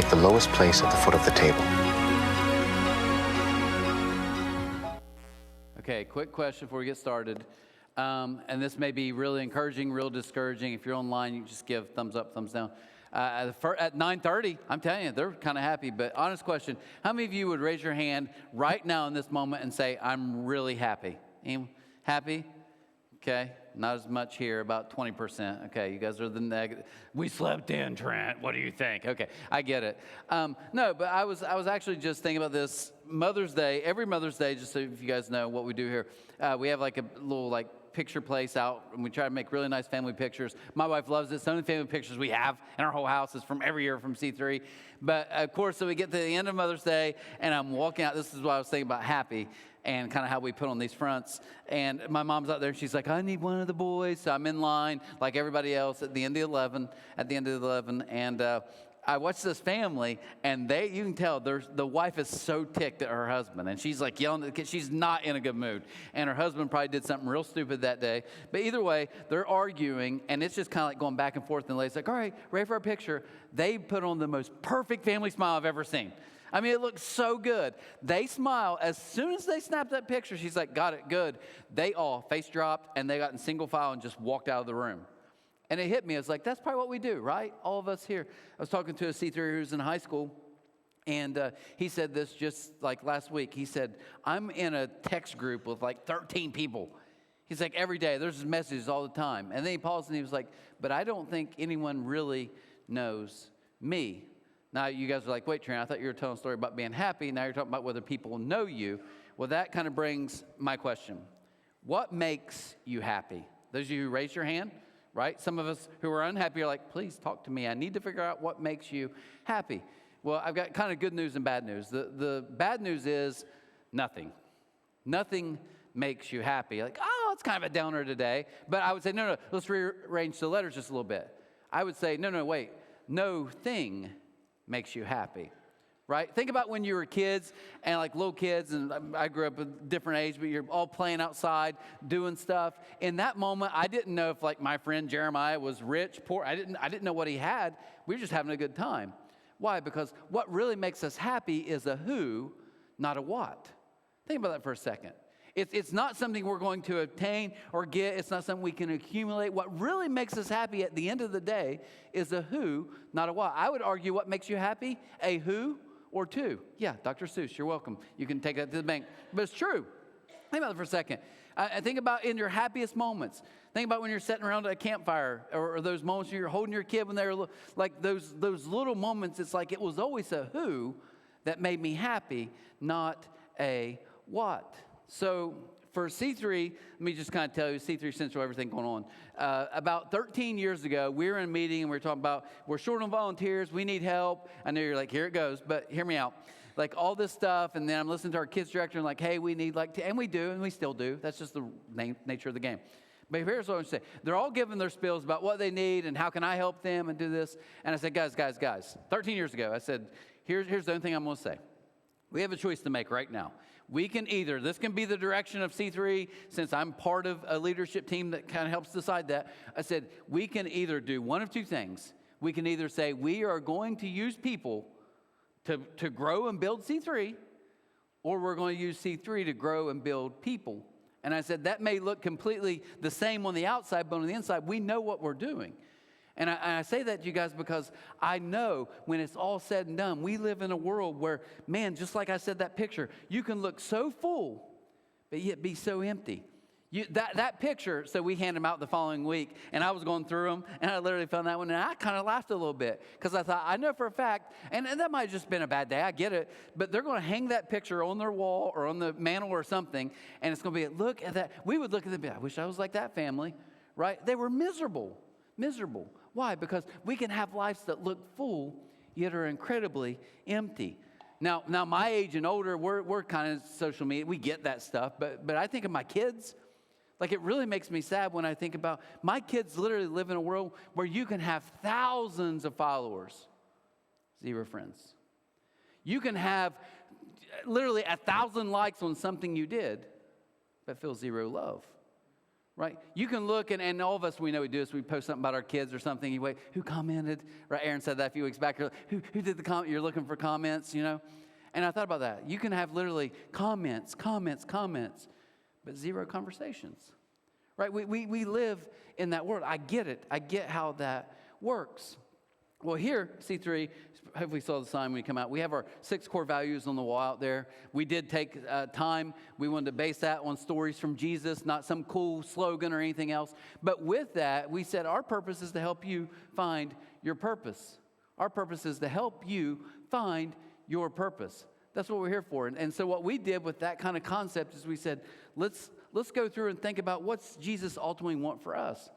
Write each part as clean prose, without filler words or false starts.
take the lowest place at the foot of the table. Okay, quick question before we get started. And this may be really encouraging, real discouraging. If you're online, you can just give thumbs up, thumbs down. At 9:30, I'm telling you, they're kind of happy. But honest question, how many of you would raise your hand right now in this moment and say, I'm really happy? Anyone happy? Okay, not as much here, about 20%. Okay, you guys are the negative. We slept in, Trent. What do you think? Okay, I get it. No, but I was actually just thinking about this. Mother's Day, every Mother's Day, just so if you guys know what we do here, we have like a little picture place out, and we try to make really nice family pictures. My wife loves it. Some of the family pictures we have in our whole house is from every year from C3. But of course, so we get to the end of Mother's Day, and I'm walking out. This is what I was thinking about happy and kind of how we put on these fronts. And my mom's out there, and she's like, I need one of the boys. So I'm in line like everybody else at the end of the 11, and I watched this family, and you can tell the wife is so ticked at her husband, and she's like yelling at the kid. She's not in a good mood, and her husband probably did something real stupid that day. But either way, they're arguing, and it's just kind of like going back and forth, and the lady's like, all right, ready for our picture. They put on the most perfect family smile I've ever seen. I mean, it looks so good. They smile. As soon as they snapped that picture, she's like, got it, good. They all face dropped, and they got in single file and just walked out of the room. And it hit me. I was like, that's probably what we do, right? All of us here. I was talking to a C3 who's in high school, and he said this just like last week. He said, I'm in a text group with like 13 people. He's like, every day, there's messages all the time. And then he paused, and he was like, but I don't think anyone really knows me. Now, you guys are like, wait, Trent, I thought you were telling a story about being happy. Now you're talking about whether people know you. Well, that kind of brings my question. What makes you happy? Those of you who raised your hand, right? Some of us who are unhappy are like, please talk to me. I need to figure out what makes you happy. Well, I've got kind of good news and bad news. The bad news is nothing. Nothing makes you happy. Like, oh, it's kind of a downer today. But I would say, no, let's rearrange the letters just a little bit. I would say, no, wait. No thing makes you happy, right? Think about when you were kids and like little kids, and I grew up at a different age, but you're all playing outside, doing stuff. In that moment, I didn't know if like my friend Jeremiah was rich, poor. I didn't know what he had. We were just having a good time. Why? Because what really makes us happy is a who, not a what. Think about that for a second. It's not something we're going to obtain or get. It's not something we can accumulate. What really makes us happy at the end of the day is a who, not a what. I would argue what makes you happy, a who or two. Yeah, Dr. Seuss, you're welcome. You can take that to the bank. But it's true. Think about it for a second. I think about in your happiest moments. Think about when you're sitting around at a campfire or those moments when you're holding your kid when they're like those little moments. It's like it was always a who that made me happy, not a what. So for C3, let me just kind of tell you, C3 Central, everything going on. About 13 years ago, we were in a meeting, and we were talking about, we're short on volunteers, we need help. I know you're like, here it goes, but hear me out. Like all this stuff, and then I'm listening to our kids director, and like, hey, we need and we do, and we still do. That's just the nature of the game. But here's what I'm saying. They're all giving their spills about what they need and how can I help them and do this. And I said, guys, 13 years ago, I said, here's the only thing I'm going to say. We have a choice to make right now. We can this can be the direction of C3, since I'm part of a leadership team that kind of helps decide that. I said, we can either do one of two things. We can either say, we are going to use people to grow and build C3, or we're going to use C3 to grow and build people. And I said, that may look completely the same on the outside, but on the inside, we know what we're doing. And I say that to you guys because I know when it's all said and done, we live in a world where, man, just like I said that picture, you can look so full, but yet be so empty. That picture, so we handed them out the following week, and I was going through them, and I literally found that one, and I kind of laughed a little bit because I thought, I know for a fact, and that might have just been a bad day, I get it, but they're going to hang that picture on their wall or on the mantle or something, and it's going to be, look at that. We would look at them and be, I wish I was like that family, right? They were miserable. Why? Because we can have lives that look full, yet are incredibly empty. Now my age and older, we're kind of social media. We get that stuff. But I think of my kids. Like, it really makes me sad when I think about my kids literally live in a world where you can have thousands of followers, 0 friends. You can have literally 1,000 likes on something you did, but feel 0 love. right? You can look, and all of us, we know we do this. We post something about our kids or something. You wait, who commented? Right? Aaron said that a few weeks back. Who did the comment? You're looking for comments, you know? And I thought about that. You can have literally comments, but zero conversations, right? We live in that world. I get it. I get how that works. Well, here, C3, hopefully you saw the sign when you come out. We have our 6 core values on the wall out there. We did take time. We wanted to base that on stories from Jesus, not some cool slogan or anything else. But with that, we said our purpose is to help you find your purpose. Our purpose is to help you find your purpose. That's what we're here for. And so what we did with that kind of concept is we said, let's go through and think about what's Jesus ultimately want for us.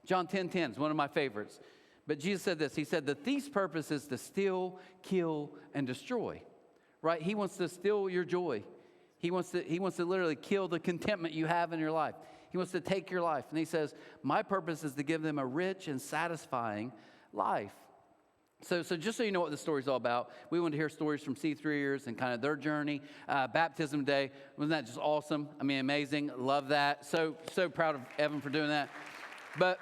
John 10:10 is one of my favorites. But Jesus said this. He said, the thief's purpose is to steal, kill, and destroy, right? He wants to steal your joy. He wants to literally kill the contentment you have in your life. He wants to take your life. And he says, my purpose is to give them a rich and satisfying life. So just so you know what the story's all about, we want to hear stories from C3ers and kind of their journey. Baptism Day, wasn't that just awesome? I mean, amazing. Love that. So proud of Evan for doing that. But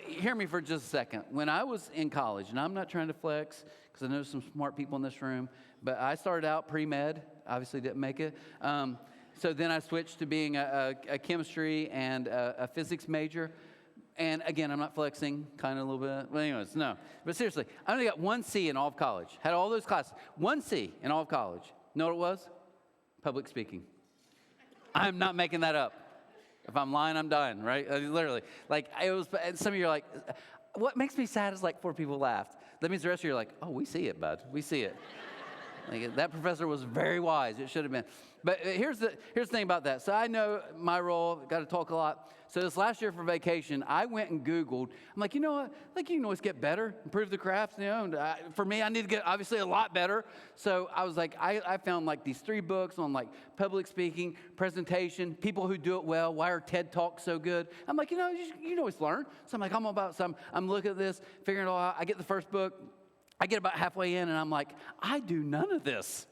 hear me for just a second. When I was in college, and I'm not trying to flex because I know some smart people in this room, but I started out pre-med, obviously didn't make it. So then I switched to being a chemistry and a physics major. And again, I'm not flexing, kind of a little bit. But anyways, no. But seriously, I only got 1 C in all of college. Had all those classes. 1 C in all of college. You know what it was? Public speaking. I'm not making that up. If I'm lying, I'm dying, right? Literally. Like, it was, and some of you are like, what makes me sad is like 4 people laughed. That means the rest of you are like, oh, we see it, bud. We see it. Like, that professor was very wise. It should have been. But here's the thing about that. So I know my role, got to talk a lot. So this last year for vacation, I went and Googled. I'm like, you know what? Like, you can always get better, improve the craft. You know, and for me, I need to get obviously a lot better. So I was like, I found like these 3 books on like public speaking, presentation, people who do it well. Why are TED Talks so good? I'm like, you know, you can always learn. So I'm like, I'm looking at this, figuring it all out. I get the first book. I get about halfway in, and I'm like, I do none of this.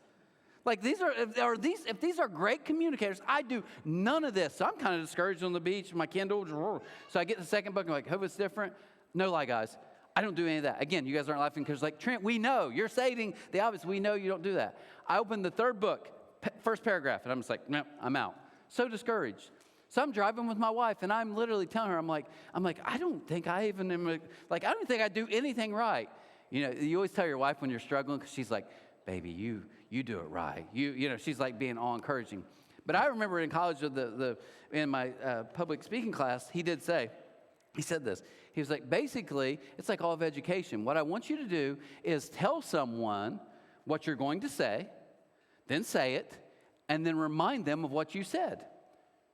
Like, if these are great communicators, I do none of this. So I'm kind of discouraged on the beach, my Kindle. So I get the second book, and I'm like, hope it's different. No lie, guys. I don't do any of that. Again, you guys aren't laughing because, like, Trent, we know. You're stating the obvious. We know you don't do that. I opened the 3rd book, first paragraph, and I'm just like, no, I'm out. So discouraged. So I'm driving with my wife, and I'm literally telling her, I'm like, I don't think I even am, like, I don't think I do anything right. You know, you always tell your wife when you're struggling because she's like, baby, you do it right. You know, she's like being all encouraging. But I remember in college, in my public speaking class, he said this. He was like, basically, it's like all of education. What I want you to do is tell someone what you're going to say, then say it, and then remind them of what you said.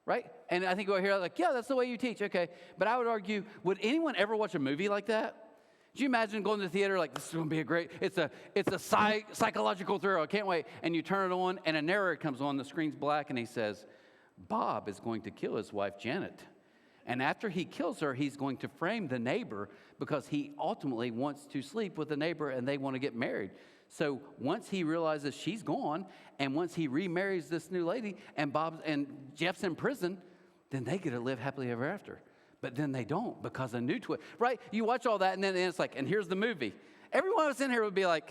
Right? And I think we'll hear like, yeah, that's the way you teach. Okay. But I would argue, would anyone ever watch a movie like that? Do you imagine going to the theater like, this is going to be a great, it's a psychological thriller, I can't wait. And you turn it on, and a narrator comes on, the screen's black, and he says, Bob is going to kill his wife, Janet. And after he kills her, he's going to frame the neighbor because he ultimately wants to sleep with the neighbor, and they want to get married. So once he realizes she's gone, and once he remarries this new lady, and Jeff's in prison, then they get to live happily ever after. But then they don't because a new twist, right? You watch all that, and then it's like, and here's the movie. Everyone that's in here would be like,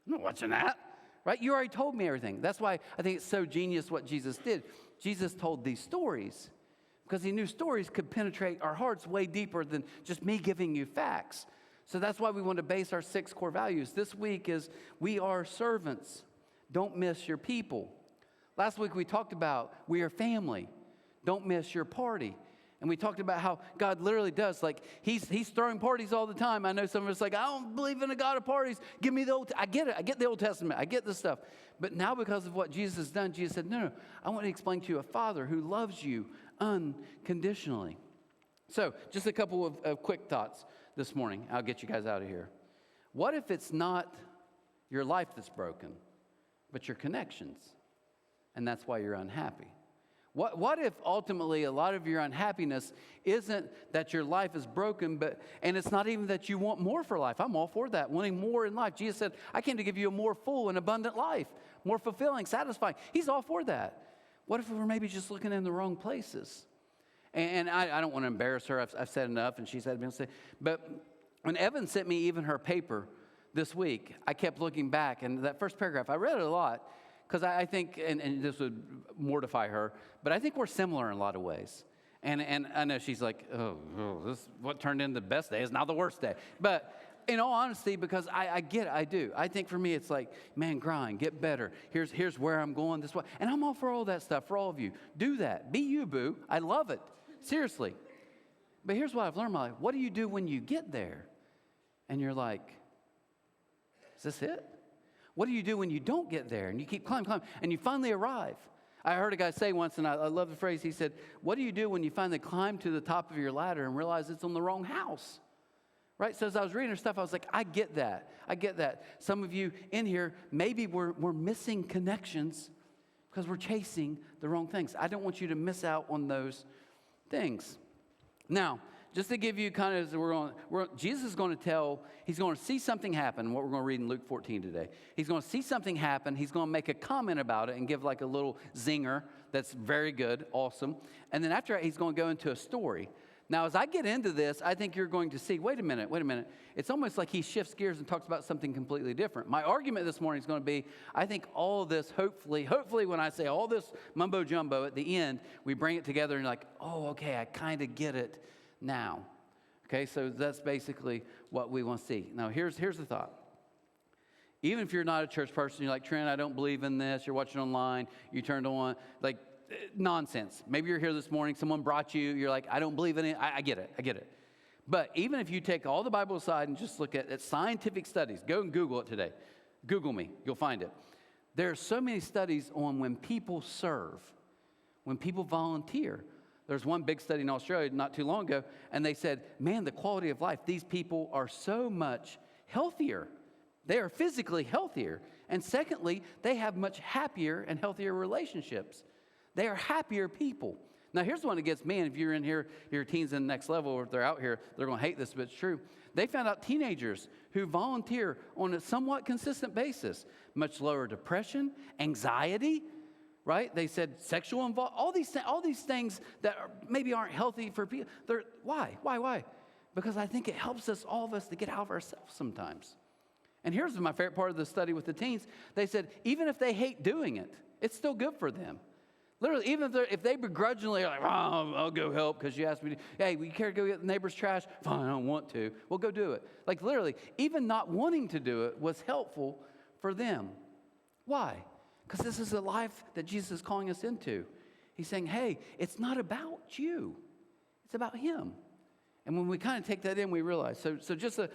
I'm not watching that, right? You already told me everything. That's why I think it's so genius what Jesus did. Jesus told these stories because he knew stories could penetrate our hearts way deeper than just me giving you facts. So that's why we want to base our 6 core values. This week is we are servants. Don't miss your people. Last week we talked about we are family. Don't miss your party. And we talked about how God literally does, like, he's throwing parties all the time. I know some of us like, I don't believe in a God of parties. Give me the Old I get it. I get the Old Testament. I get this stuff. But now because of what Jesus has done, Jesus said, no, I want to explain to you a Father who loves you unconditionally. So just a couple of quick thoughts this morning. I'll get you guys out of here. What if it's not your life that's broken, but your connections? And that's why you're unhappy. What if ultimately a lot of your unhappiness isn't that your life is broken, and it's not even that you want more for life? I'm all for that, wanting more in life. Jesus said, I came to give you a more full and abundant life, more fulfilling, satisfying. He's all for that. What if we're maybe just looking in the wrong places? And I don't want to embarrass her. I've said enough, and she's had to say. But when Evan sent me even her paper this week, I kept looking back. And that first paragraph, I read it a lot because I think, and this would mortify her, but I think we're similar in a lot of ways. And I know she's like, oh, this what turned into the best day is now the worst day. But in all honesty, because I get it, I do. I think for me, it's like, man, grind, get better. Here's where I'm going this way. And I'm all for all that stuff, for all of you. Do that. Be you, boo. I love it. Seriously. But here's what I've learned in my life. What do you do when you get there? And you're like, is this it? What do you do when you don't get there? And you keep climbing, and you finally arrive? I heard a guy say once, and I love the phrase, he said, what do you do when you finally climb to the top of your ladder and realize it's on the wrong house? Right? So as I was reading her stuff, I was like, I get that. I get that. Some of you in here, maybe we're missing connections because we're chasing the wrong things. I don't want you to miss out on those things. Now, just to give you kind of, Jesus is going to tell, he's going to see something happen, what we're going to read in Luke 14 today. He's going to see something happen. He's going to make a comment about it and give like a little zinger that's very good, awesome. And then after that, he's going to go into a story. Now, as I get into this, I think you're going to see, wait a minute. It's almost like he shifts gears and talks about something completely different. My argument this morning is going to be, I think all of this, hopefully when I say all this mumbo jumbo at the end, we bring it together and like, oh, okay, I kind of get it now. Okay, so that's basically what we want to see. Now, here's the thought. Even if you're not a church person, you're like, Trent, I don't believe in this. You're watching online, you turned on, like, nonsense. Maybe you're here this morning, someone brought you, you're like, I don't believe in it. I get it. But even if you take all the Bible aside and just look at scientific studies, go and Google it today. Google me, you'll find it. There are so many studies on when people serve, when people volunteer. There's one big study in Australia not too long ago, and they said, man, the quality of life, these people are so much healthier. They are physically healthier. And secondly, they have much happier and healthier relationships. They are happier people. Now, here's the one that gets me, and if you're in here, your teens in the next level, or if they're out here, they're going to hate this, but it's true. They found out teenagers who volunteer on a somewhat consistent basis, much lower depression, anxiety, right? They said sexual involvement, all these things that maybe aren't healthy for people. Why? Because I think it helps us, all of us, to get out of ourselves sometimes. And here's my favorite part of the study with the teens. They said even if they hate doing it, it's still good for them. Literally, even if they begrudgingly are like, oh, I'll go help because you asked me to, hey, will you care to go get the neighbor's trash? Fine, I don't want to. Well, go do it. Like literally, even not wanting to do it was helpful for them. Why? Because this is a life that Jesus is calling us into. He's saying, hey, it's not about you. It's about him. And when we kind of take that in, we realize. So just a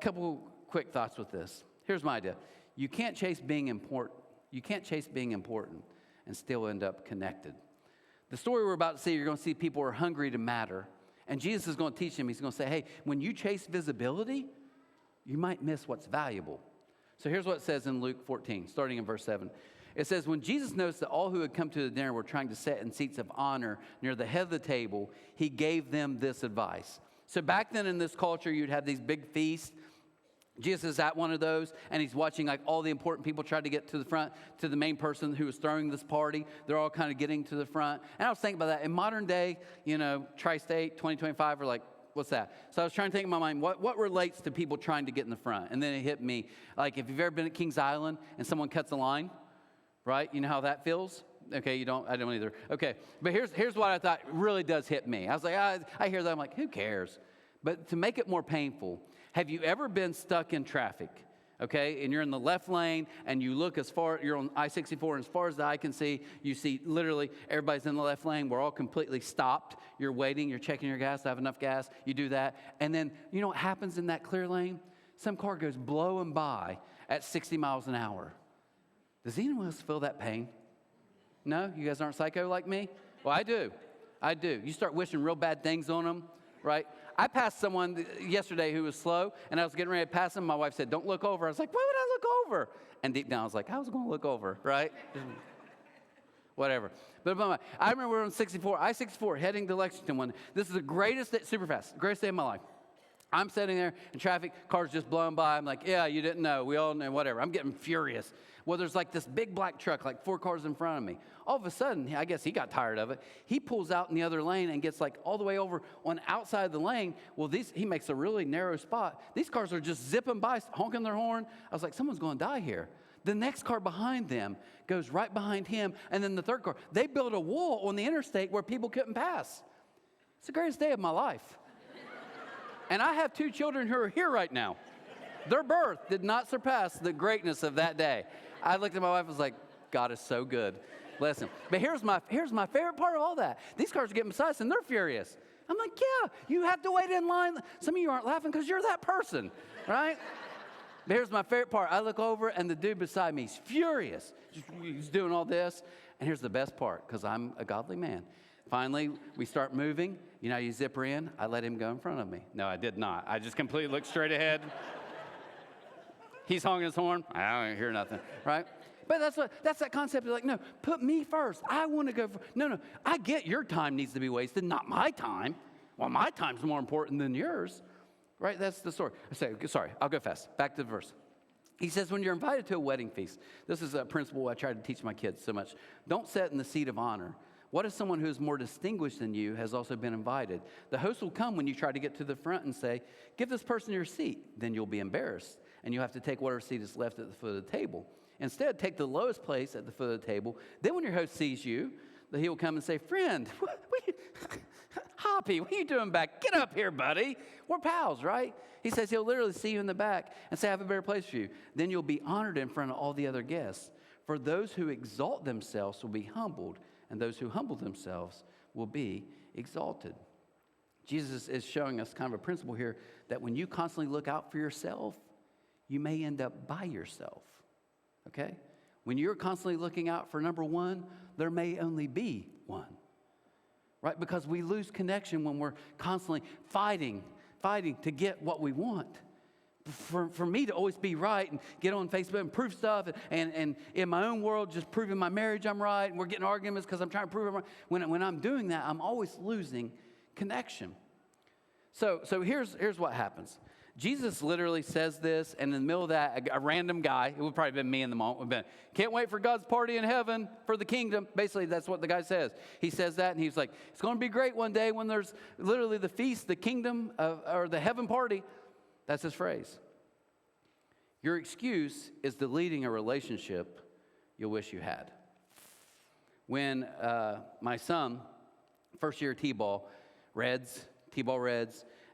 couple quick thoughts with this. Here's my idea. You can't chase being important. You can't chase being important and still end up connected. The story we're about to see, you're going to see people are hungry to matter. And Jesus is going to teach them. He's going to say, hey, when you chase visibility, you might miss what's valuable. So here's what it says in Luke 14, starting in verse 7. It says, when Jesus noticed that all who had come to the dinner were trying to sit in seats of honor near the head of the table, he gave them this advice. So back then in this culture, you'd have these big feasts. Jesus is at one of those, and he's watching like all the important people try to get to the front, to the main person who was throwing this party. They're all kind of getting to the front. And I was thinking about that. In modern day, Tri-State, 2025, we're like, what's that? So I was trying to think in my mind, what relates to people trying to get in the front? And then it hit me, like if you've ever been at Kings Island and someone cuts a line, right? You know how that feels? Okay, you don't, I don't either. Okay, but here's what I thought really does hit me. I was like, I hear that, I'm like, who cares? But to make it more painful, have you ever been stuck in traffic, okay, and you're in the left lane, and you look you're on I-64, and as far as the eye can see, you see literally everybody's in the left lane. We're all completely stopped. You're waiting. You're checking your gas. I have enough gas. You do that. And then you know what happens in that clear lane? Some car goes blowing by at 60 miles an hour. Does anyone else feel that pain? No? You guys aren't psycho like me? Well, I do. You start wishing real bad things on them, right? I passed someone yesterday who was slow, and I was getting ready to pass him. My wife said, don't look over. I was like, why would I look over? And deep down, I was like, I was going to look over, right? Whatever. But I remember we were on I-64 heading to Lexington one. This is the greatest day, super fast, greatest day of my life. I'm sitting there in traffic, cars just blowing by. I'm like, yeah, you didn't know. We all know, whatever. I'm getting furious. Well, there's like this big black truck, like 4 cars in front of me. All of a sudden, I guess he got tired of it. He pulls out in the other lane and gets like all the way over on outside of the lane. Well, he makes a really narrow spot. These cars are just zipping by, honking their horn. I was like, someone's going to die here. The next car behind them goes right behind him, and then the third car. They built a wall on the interstate where people couldn't pass. It's the greatest day of my life. And I have 2 children who are here right now. Their birth did not surpass the greatness of that day. I looked at my wife and was like, God is so good. Bless him. But here's my favorite part of all that. These cars are getting beside us, and they're furious. I'm like, yeah, you have to wait in line. Some of you aren't laughing because you're that person, right? But here's my favorite part. I look over, and the dude beside me is furious. He's doing all this. And here's the best part, because I'm a godly man. Finally, we start moving. You know, you zip her in. I let him go in front of me. No, I did not. I just completely looked straight ahead. He's honking his horn. I don't hear nothing, right? But that's that concept of like, no, put me first. I want to go first. No, I get your time needs to be wasted, not my time. Well, my time's more important than yours, right? That's the story. Sorry, I'll go fast. Back to the verse. He says, when you're invited to a wedding feast, this is a principle I try to teach my kids so much. Don't sit in the seat of honor. What if someone who is more distinguished than you has also been invited? The host will come when you try to get to the front and say, give this person your seat. Then you'll be embarrassed, and you'll have to take whatever seat is left at the foot of the table. Instead, take the lowest place at the foot of the table. Then when your host sees you, he will come and say, friend, Hoppy, what are you doing back? Get up here, buddy. We're pals, right? He says he'll literally see you in the back and say, I have a better place for you. Then you'll be honored in front of all the other guests. For those who exalt themselves will be humbled, and those who humble themselves will be exalted. Jesus is showing us kind of a principle here that when you constantly look out for yourself, you may end up by yourself, okay? When you're constantly looking out for number one, there may only be one, right? Because we lose connection when we're constantly fighting to get what we want. For me to always be right and get on Facebook and prove stuff and in my own world just proving my marriage I'm right and we're getting arguments because I'm trying to prove I'm right. When I'm doing that, I'm always losing connection. So here's what happens. Jesus literally says this, and in the middle of that, a random guy, it would probably have been me in the moment, would have been, can't wait for God's party in heaven for the kingdom. Basically, that's what the guy says. He says that, and he's like, it's going to be great one day when there's literally the feast, the kingdom, or the heaven party. That's his phrase. Your excuse is deleting a relationship you'll wish you had. When my son, first year T-ball Reds,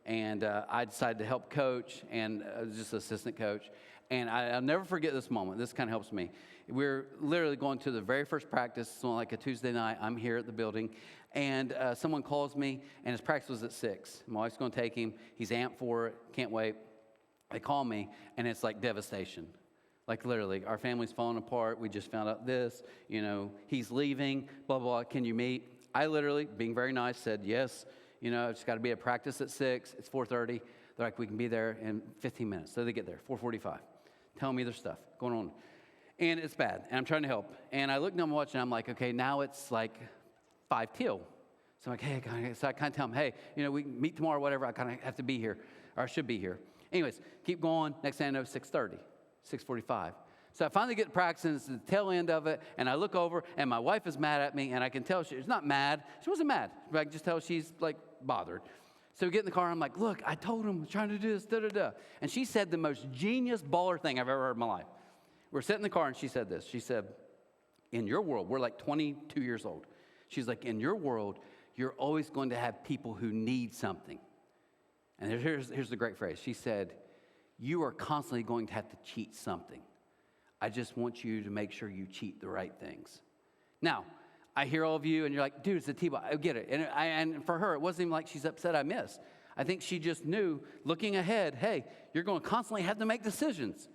and I decided to help coach, and just assistant coach. And I'll never forget this moment. This kind of helps me. We're literally going to the very first practice. It's on like a Tuesday night. I'm here at the building. And someone calls me, and his practice was at 6. My wife's going to take him. He's amped for it. Can't wait. They call me, and it's like devastation. Like literally, our family's falling apart. We just found out this. You know, he's leaving, blah, blah, blah. Can you meet? I literally, being very nice, said yes. You know, it's got to be at practice at 6. It's 4:30. They're like, we can be there in 15 minutes. So they get there, 4:45. Telling me their stuff going on. And it's bad. And I'm trying to help. And I look down my watch, and I'm like, okay, now it's like 5 till. So I'm like, hey, so I kind of tell them, hey, you know, we can meet tomorrow, whatever. I kind of have to be here, or I should be here. Anyways, keep going. Next thing I know, 6:30, 6:45. So I finally get to practice, and it's the tail end of it, and I look over, and my wife is mad at me, and I can tell she's not mad. She wasn't mad, but I can just tell she's, like, bothered. So we get in the car, and I'm like, look, I told him I'm trying to do this, da-da-da. And she said the most genius baller thing I've ever heard in my life. We're sitting in the car, and she said this. She said, in your world, we're like 22 years old. She's like, in your world, you're always going to have people who need something. And here's the great phrase. She said, you are constantly going to have to cheat something. I just want you to make sure you cheat the right things. Now, I hear all of you, and you're like, dude, it's a T-ball. I get it. And for her, it wasn't even like she's upset I missed. I think she just knew, looking ahead, hey, you're going to constantly have to make decisions,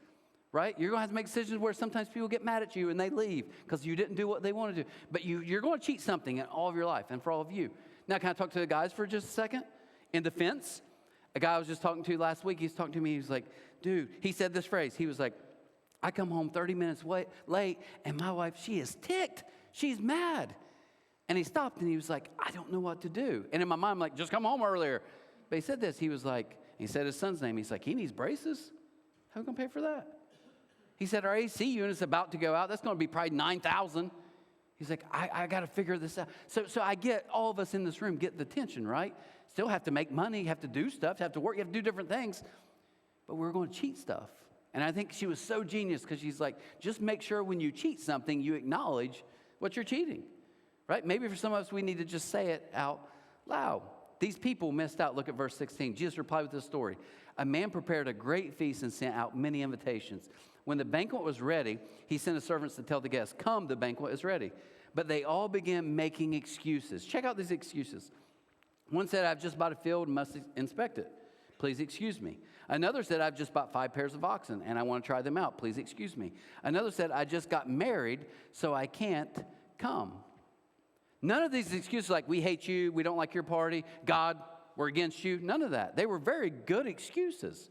right? You're going to have to make decisions where sometimes people get mad at you and they leave because you didn't do what they want to do. But you're going to cheat something in all of your life and for all of you. Now, can I talk to the guys for just a second? In defense, a guy I was just talking to last week, he was talking to me. He was like, dude, he said this phrase. He was like, I come home 30 minutes late, and my wife, she is ticked. She's mad. And he stopped, and he was like, I don't know what to do. And in my mind, I'm like, just come home earlier. But he said this. He was like, He said his son's name. He's like, he needs braces? How are we going to pay for that? He said, our AC unit's about to go out. That's going to be probably $9,000. He's like, I got to figure this out. So I get all of us in this room get the tension, right? Still have to make money, have to do stuff, have to work, you have to do different things. But we're going to cheat stuff. And I think she was so genius because she's like, just make sure when you cheat something, you acknowledge what you're cheating, right? Maybe for some of us, we need to just say it out loud. These people missed out. Look at verse 16. Jesus replied with this story. A man prepared a great feast and sent out many invitations. When the banquet was ready, he sent his servants to tell the guests, come, the banquet is ready. But they all began making excuses. Check out these excuses. One said, I've just bought a field and must inspect it. Please excuse me. Another said, I've just bought 5 pairs of oxen and I want to try them out. Please excuse me. Another said, I just got married, so I can't come. None of these excuses like, we hate you, we don't like your party, God, we're against you. None of that. They were very good excuses,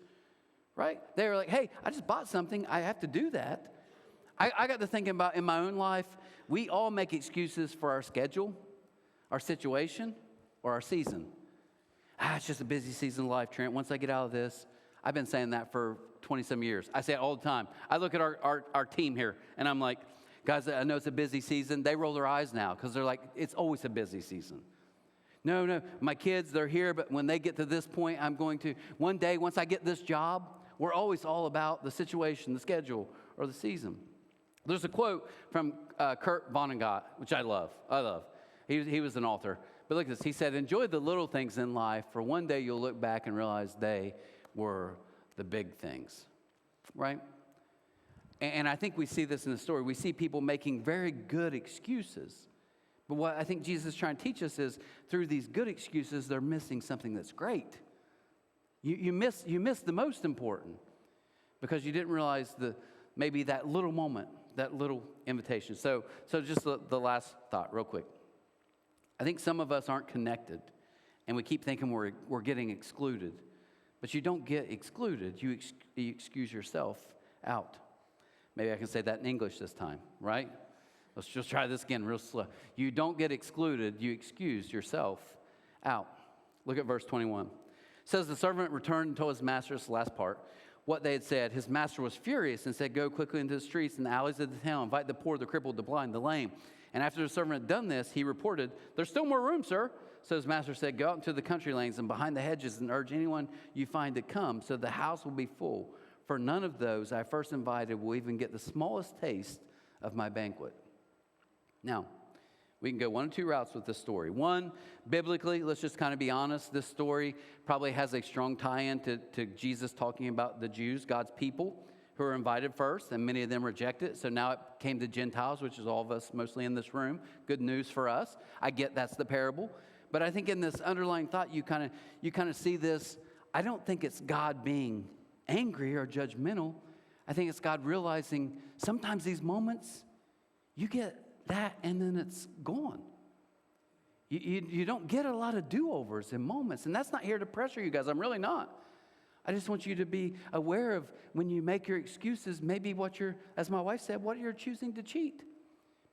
right? They were like, hey, I just bought something. I have to do that. I got to thinking about in my own life, we all make excuses for our schedule, our situation, or our season. It's just a busy season of life, Trent. Once I get out of this, I've been saying that for 20-some years. I say it all the time. I look at our team here, and I'm like, guys, I know it's a busy season. They roll their eyes now because they're like, it's always a busy season. No, my kids, they're here, but when they get to this point, I'm going to, one day, once I get this job, we're always all about the situation, the schedule, or the season. There's a quote from Kurt Vonnegut, which I love. He was an author. But look at this. He said, enjoy the little things in life, for one day you'll look back and realize they were the big things, right? And I think we see this in the story. We see people making very good excuses. But what I think Jesus is trying to teach us is through these good excuses, they're missing something that's great. You miss the most important because you didn't realize maybe that little moment, that little invitation. So just the last thought real quick. I think some of us aren't connected, and we keep thinking we're getting excluded. But you don't get excluded. You excuse yourself out. Maybe I can say that in English this time, right? Let's just try this again real slow. You don't get excluded. You excuse yourself out. Look at verse 21. It says, the servant returned and told his master, this is the last part, what they had said. His master was furious and said, go quickly into the streets and the alleys of the town. Invite the poor, the crippled, the blind, the lame. And after the servant had done this, he reported, there's still more room, sir. So his master said, go out into the country lanes and behind the hedges and urge anyone you find to come, so the house will be full. For none of those I first invited will even get the smallest taste of my banquet. Now, we can go one of two routes with this story. One, biblically, let's just kind of be honest. This story probably has a strong tie-in to Jesus talking about the Jews, God's people, who are invited first, and many of them rejected. So now it came to Gentiles, which is all of us mostly in this room. Good news for us. I get that's the parable. But I think in this underlying thought, you kind of see this. I don't think it's God being angry or judgmental. I think it's God realizing sometimes these moments, you get that and then it's gone. You don't get a lot of do-overs in moments. And that's not here to pressure you guys. I'm really not. I just want you to be aware of when you make your excuses, maybe as my wife said, what you're choosing to cheat.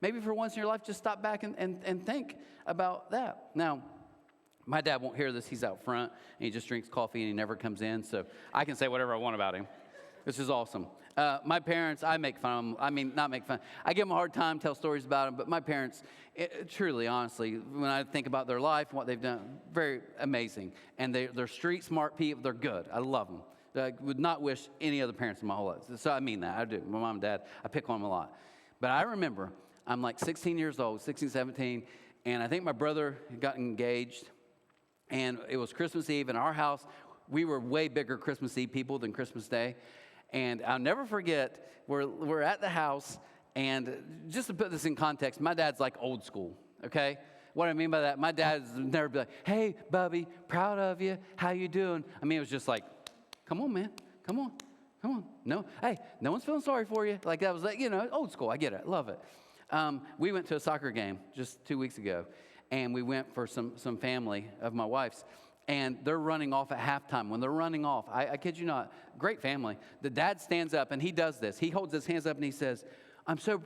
Maybe for once in your life, just stop back and think about that. Now, my dad won't hear this. He's out front, and he just drinks coffee, and he never comes in, so I can say whatever I want about him. This is awesome. My parents, I make fun of them. I mean, not make fun. I give them a hard time, tell stories about them, but my parents, truly, honestly, when I think about their life and what they've done, very amazing. And they're street smart people. They're good. I love them. I would not wish any other parents in my whole life. So I mean that. I do. My mom and dad, I pick on them a lot. But I remember I'm like 16 years old, 16, 17, and I think my brother had gotten engaged, and it was Christmas Eve in our house. We were way bigger Christmas Eve people than Christmas Day. And I'll never forget, we're at the house, and just to put this in context, my dad's like old school, okay? What I mean by that, my dad's never be like, hey, Bubby, proud of you, how you doing? I mean, it was just like, come on, man, come on. No, hey, no one's feeling sorry for you. Like that was like, old school, I get it, love it. We went to a soccer game just 2 weeks ago, and we went for some family of my wife's. And they're running off at halftime. When they're running off, I kid you not, great family. The dad stands up, and he does this. He holds his hands up, and he says,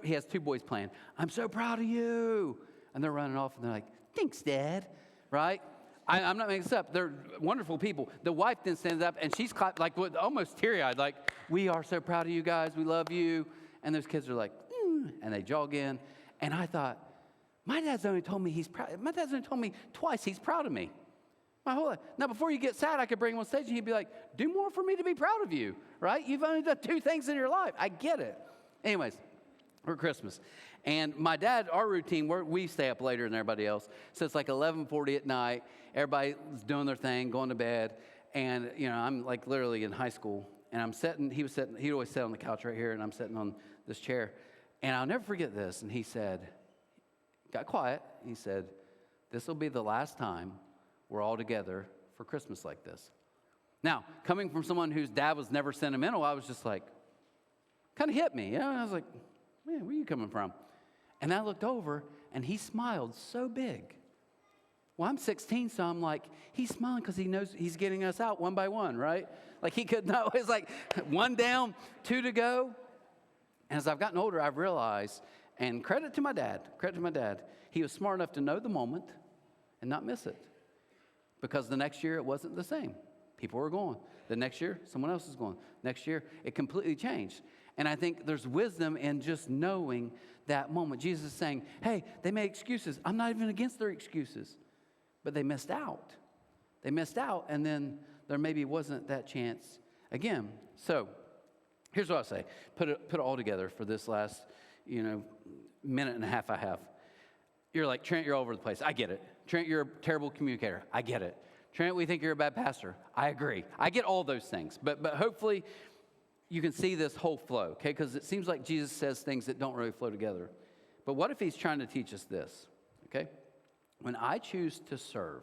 he has 2 boys playing. I'm so proud of you. And they're running off, and they're like, thanks, Dad, right? I'm not making this up. They're wonderful people. The wife then stands up, and she's like almost teary-eyed, like, we are so proud of you guys. We love you. And those kids are like, and they jog in. And I thought, my dad's only told me he's proud. My dad's only told me twice he's proud of me. My whole life. Now, before you get sad, I could bring him on stage, and he'd be like, do more for me to be proud of you, right? You've only done 2 things in your life. I get it. Anyways, we're Christmas. And my dad, our routine, we stay up later than everybody else. So it's like 11:40 at night. Everybody's doing their thing, going to bed. And, I'm like literally in high school. And I'm sitting, he'd always sit on the couch right here, and I'm sitting on this chair. And I'll never forget this. And he said, got quiet. He said, this will be the last time we're all together for Christmas like this. Now, coming from someone whose dad was never sentimental, I was just like, kind of hit me. I was like, man, where are you coming from? And I looked over, and he smiled so big. Well, I'm 16, so I'm like, he's smiling because he knows he's getting us out one by one, right? Like he could know. It's like 1 down, 2 to go. And as I've gotten older, I've realized, and credit to my dad, he was smart enough to know the moment and not miss it. Because the next year, it wasn't the same. People were going. The next year, someone else is going. Next year, it completely changed. And I think there's wisdom in just knowing that moment. Jesus is saying, hey, they made excuses. I'm not even against their excuses. But they missed out. They missed out, and then there maybe wasn't that chance again. So here's what I'll say. Put it all together for this last, minute and a half I have. You're like, Trent, you're all over the place. I get it. Trent, you're a terrible communicator. I get it. Trent, we think you're a bad pastor. I agree. I get all those things. But hopefully you can see this whole flow, okay? Because it seems like Jesus says things that don't really flow together. But what if he's trying to teach us this, okay? When I choose to serve,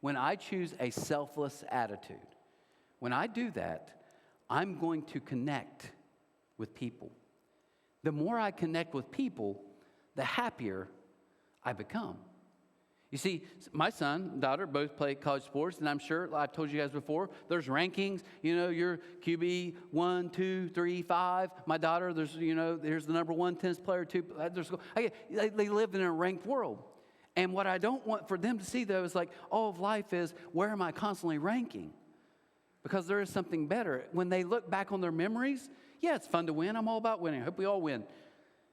when I choose a selfless attitude, when I do that, I'm going to connect with people. The more I connect with people, the happier I become. You see, my son and daughter both play college sports, and I'm sure, I've told you guys before, there's rankings. You're QB 1, 2, 3, 5. My daughter, there's the number 1 tennis player, 2. They live in a ranked world. And what I don't want for them to see, though, is like all of life is, where am I constantly ranking? Because there is something better. When they look back on their memories, yeah, it's fun to win. I'm all about winning. I hope we all win.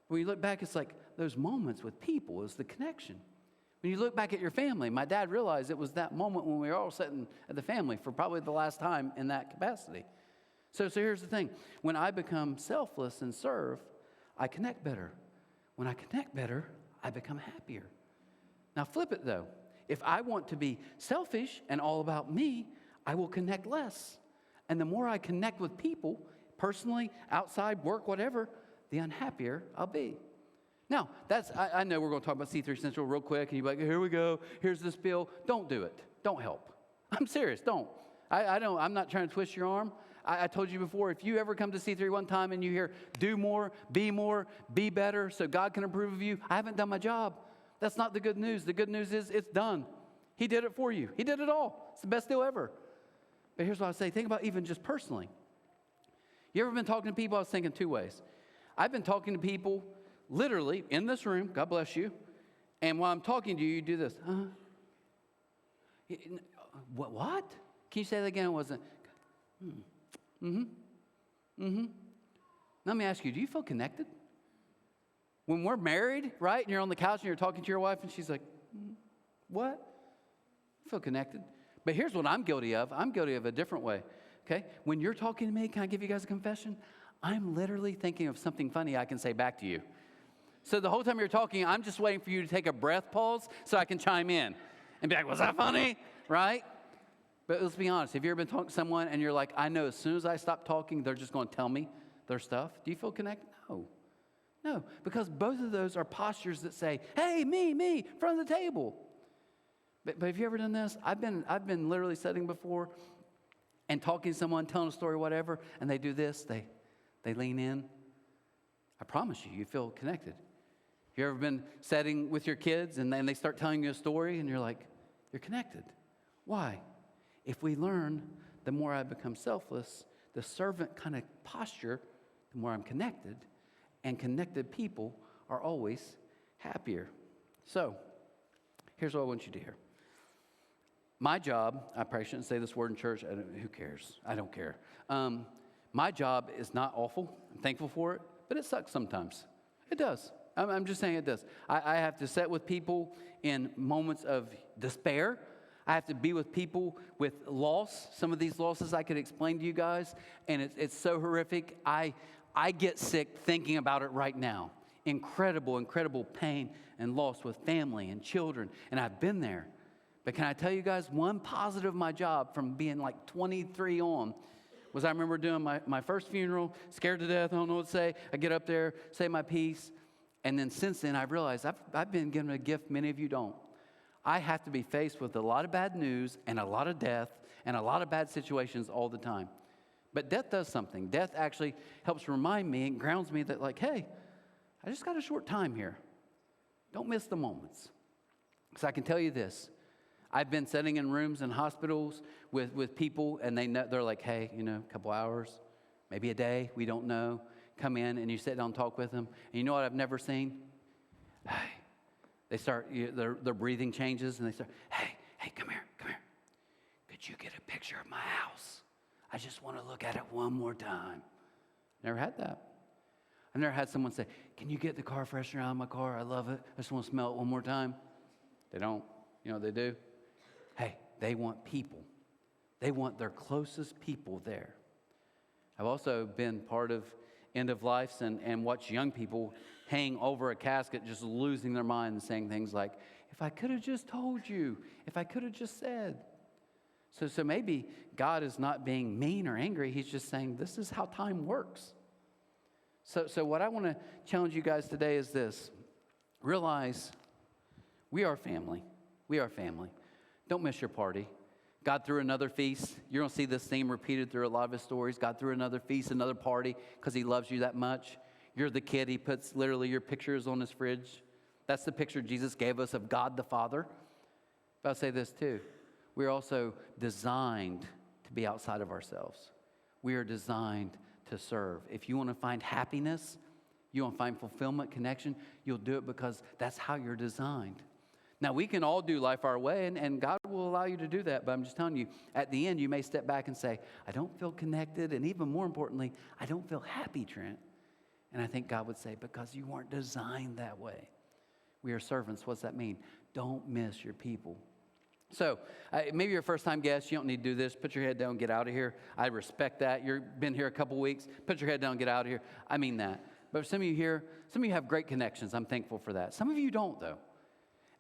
When you look back, it's like those moments with people is the connection. When you look back at your family, my dad realized it was that moment when we were all sitting at the family for probably the last time in that capacity. So here's the thing. When I become selfless and serve, I connect better. When I connect better, I become happier. Now flip it though. If I want to be selfish and all about me, I will connect less. And the more I connect with people, personally, outside, work, whatever, the unhappier I'll be. Now, I know we're going to talk about C3 Central real quick, and you're like, here we go, here's this bill. Don't do it. Don't help. I'm serious, don't. I'm not trying to twist your arm. I told you before, if you ever come to C3 one time and you hear, do more, be better, so God can approve of you, I haven't done my job. That's not the good news. The good news is it's done. He did it for you. He did it all. It's the best deal ever. But here's what I say. Think about even just personally. You ever been talking to people? I was thinking 2 ways. I've been talking to people literally in this room. God bless you. And while I'm talking to you, you do this. What? Can you say that again? It wasn't. Let me ask you, do you feel connected? When we're married, right, and you're on the couch and you're talking to your wife and she's like, what? I feel connected. But here's what I'm guilty of. I'm guilty of a different way, okay? When you're talking to me, can I give you guys a confession? I'm literally thinking of something funny I can say back to you. So the whole time you're talking, I'm just waiting for you to take a breath pause so I can chime in and be like, was that funny, right? But let's be honest. Have you ever been talking to someone and you're like, I know as soon as I stop talking, they're just going to tell me their stuff? Do you feel connected? No, because both of those are postures that say, hey, me, in front of the table. But have you ever done this? I've been literally sitting before and talking to someone, telling a story, whatever, and they do this, they lean in. I promise you feel connected. You ever been sitting with your kids and then they start telling you a story and you're like, you're connected. Why? If we learn, the more I become selfless, the servant kind of posture, the more I'm connected. And connected people are always happier. So, here's what I want you to hear. My job, I probably shouldn't say this word in church. Who cares? I don't care. My job is not awful. I'm thankful for it, but it sucks sometimes. It does. I'm just saying it does. I have to sit with people in moments of despair. I have to be with people with loss. Some of these losses I could explain to you guys, and it's so horrific. I get sick thinking about it right now. Incredible, incredible pain and loss with family and children, and I've been there. But can I tell you guys, one positive of my job from being like 23 on was I remember doing my first funeral, scared to death, I don't know what to say. I get up there, say my piece, and then since then I've realized I've been given a gift many of you don't. I have to be faced with a lot of bad news and a lot of death and a lot of bad situations all the time. But death does something. Death actually helps remind me and grounds me that like, hey, I just got a short time here. Don't miss the moments. Because I can tell you this. I've been sitting in rooms in hospitals with people, and they're like, hey, a couple hours, maybe a day, we don't know. Come in, and you sit down and talk with them. And you know what I've never seen? Hey, they start, their breathing changes, and they start, hey, come here. Could you get a picture of my house? I just want to look at it one more time. Never had that. I've never had someone say, can you get the car freshener out of my car? I love it. I just want to smell it one more time. They don't. You know what they do? Hey, they want people. They want their closest people there. I've also been part of end of lives and watch young people hang over a casket just losing their mind and saying things like, if I could have just told you, if I could have just said. So maybe God is not being mean or angry. He's just saying this is how time works. So what I want to challenge you guys today is this. Realize we are family. We are family. Don't miss your party. God threw another feast. You're going to see this theme repeated through a lot of his stories. God threw another feast, another party, because he loves you that much. You're the kid. He puts literally your pictures on his fridge. That's the picture Jesus gave us of God the Father. But I'll say this too. We're also designed to be outside of ourselves. We are designed to serve. If you want to find happiness, you want to find fulfillment, connection, you'll do it because that's how you're designed. Now, we can all do life our way, and God will allow you to do that. But I'm just telling you, at the end, you may step back and say, I don't feel connected. And even more importantly, I don't feel happy, Trent. And I think God would say, because you weren't designed that way. We are servants. What's that mean? Don't miss your people. So maybe you're a first-time guest. You don't need to do this. Put your head down, get out of here. I respect that. You've been here a couple weeks. Put your head down, get out of here. I mean that. But some of you here, some of you have great connections. I'm thankful for that. Some of you don't, though.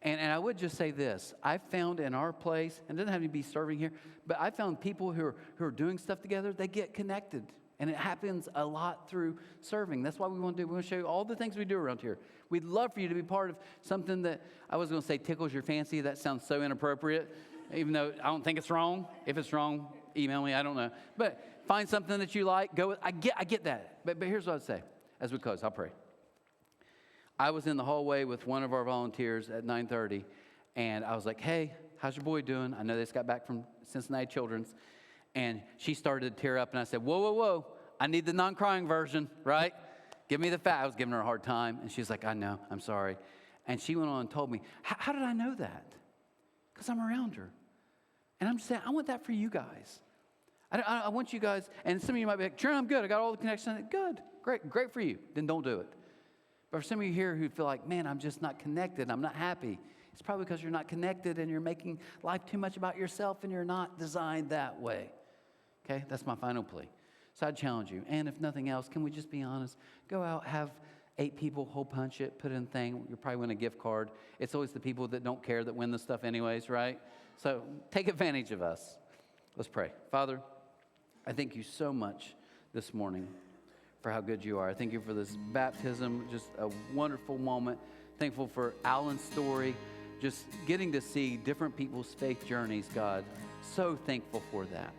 And I would just say this. I've found in our place, and it doesn't have to be serving here, but I found people who are doing stuff together, they get connected. And it happens a lot through serving. That's why we want to do. We want to show you all the things we do around here. We'd love for you to be part of something that I was going to say tickles your fancy. That sounds so inappropriate, even though I don't think it's wrong. If it's wrong, email me. I don't know. But find something that you like. Go with. I get that. But here's what I'd say as we close. I'll pray. I was in the hallway with one of our volunteers at 9:30, and I was like, hey, how's your boy doing? I know they just got back from Cincinnati Children's. And she started to tear up, and I said, whoa, I need the non-crying version, right? Give me the I was giving her a hard time, and she's like, I know, I'm sorry. And she went on and told me, how did I know that? Because I'm around her. And I'm just saying, I want that for you guys. I want you guys, and some of you might be like, Trent, I'm good. I got all the connections. Good, great for you. Then don't do it. But for some of you here who feel like, man, I'm just not connected, I'm not happy, it's probably because you're not connected and you're making life too much about yourself and you're not designed that way. Okay, that's my final plea. So I'd challenge you. And if nothing else, can we just be honest? Go out, have 8 people, hole punch it, put in a thing. You'll probably win a gift card. It's always the people that don't care that win the stuff anyways, right? So take advantage of us. Let's pray. Father, I thank you so much this morning for how good you are. I thank you for this baptism, just a wonderful moment. Thankful for Alan's story, just getting to see different people's faith journeys, God. So thankful for that.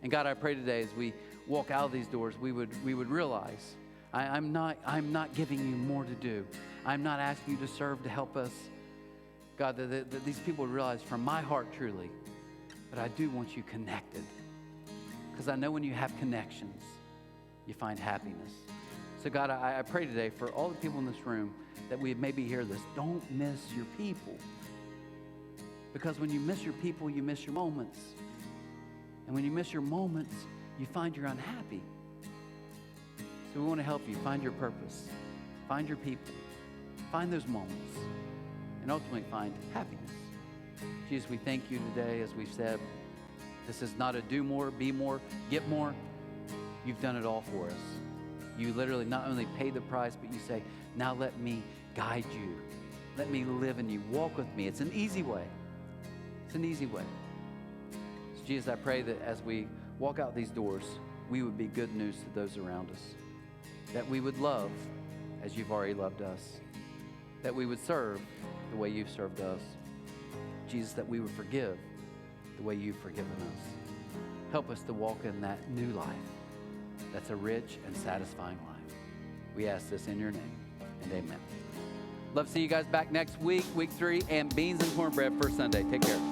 And God, I pray today as we walk out of these doors, we would realize I'm not giving you more to do. I'm not asking you to serve to help us. God, that these people would realize from my heart truly, but I do want you connected. Because I know when you have connections, you find happiness. So God, I pray today for all the people in this room that we maybe hear this. Don't miss your people. Because when you miss your people, you miss your moments. And when you miss your moments, you find you're unhappy. So we want to help you find your purpose, find your people, find those moments, and ultimately find happiness. Jesus, we thank you today, as we've said, this is not a do more, be more, get more. You've done it all for us. You literally not only pay the price, but you say, now let me guide you. Let me live in you. Walk with me. It's an easy way. It's an easy way. So Jesus, I pray that as we walk out these doors, we would be good news to those around us. That we would love as you've already loved us. That we would serve the way you've served us. Jesus, that we would forgive the way you've forgiven us. Help us to walk in that new life. That's a rich and satisfying life. We ask this in your name, and amen. Love to see you guys back next week, week 3, and beans and cornbread first Sunday. Take care.